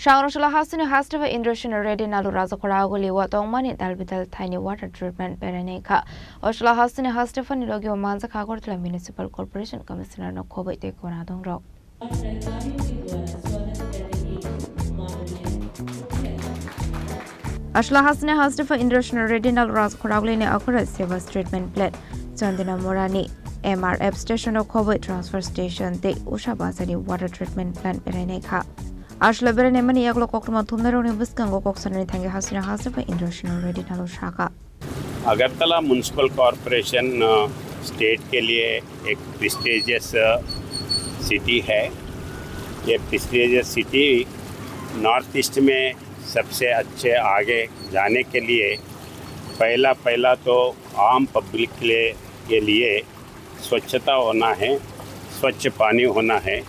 Shangro Hasini Hastava Indrushina Ready Nalu Razakoragoli, what on money Dalbital Tiny Water Treatment Bereneka, Oshla Hasini Hastafan Logio Manza Kagortla Municipal Corporation Commissioner no Kobe de Konadong Rock. Ashla Hasini Hastafa Indrushina Ready Nalu Razakoragli Akura Severs Treatment Plant, Chandina Morani. MRF Station of Kobe Transfer Station, the Ushabasani Water Treatment Plant Bereneka. Ashla Berenemani Yaglo Kokma Tumero Viskango Coxon Tanga Hasina Hasafa International Ready Nalo Shaka. Agartala municipal corporation state के लिए एक prestigious city है। ये prestigious city north east में सबसे अच्छे आगे जाने के लिए पहला तो आम पब्लिक के लिए स्वच्छता होना है, स्वच्छ पानी होना है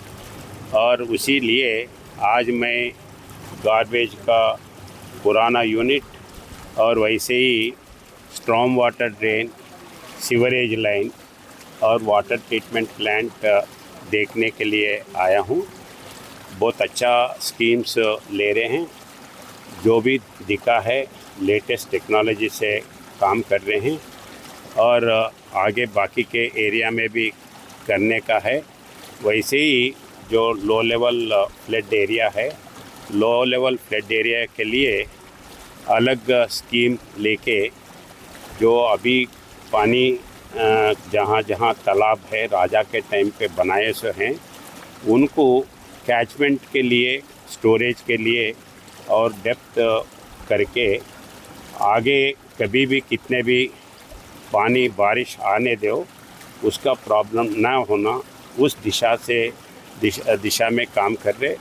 और उसी लिए आज मैं गार्बेज का पुराना यूनिट और वैसे ही storm water drain, sewerage line और वाटर ट्रीटमेंट प्लांट देखने के लिए आया हूँ। बहुत अच्छा स्कीम्स ले रहे हैं, जो भी दिखा है लेटेस्ट टेक्नोलॉजी से काम कर रहे हैं और आगे बाकी के एरिया में भी करने का है। वैसे ही जो लो लेवल फ्लड एरिया है, लो लेवल फ्लड एरिया के लिए अलग स्कीम लेके जो अभी पानी जहाँ जहाँ तालाब है राजा के टाइम पे बनाए से हैं, उनको कैचमेंट के लिए, स्टोरेज के लिए और डेप्थ करके आगे कभी भी कितने भी पानी बारिश आने दो उसका प्रॉब्लम ना होना, उस दिशा में काम कर रहे।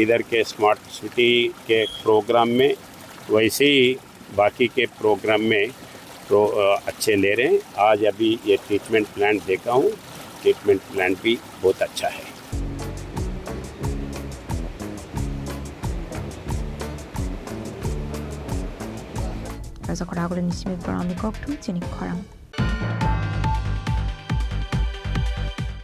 इधर के स्मार्ट सिटी के प्रोग्राम में वैसे ही बाकी के प्रोग्राम में अच्छे ले रहे हैं। आज अभी ये ट्रीटमेंट प्लांट देखा हूँ, ट्रीटमेंट प्लांट भी बहुत अच्छा है। Razakoragoli Nismi Brownie Cocktail, Jenny Koram.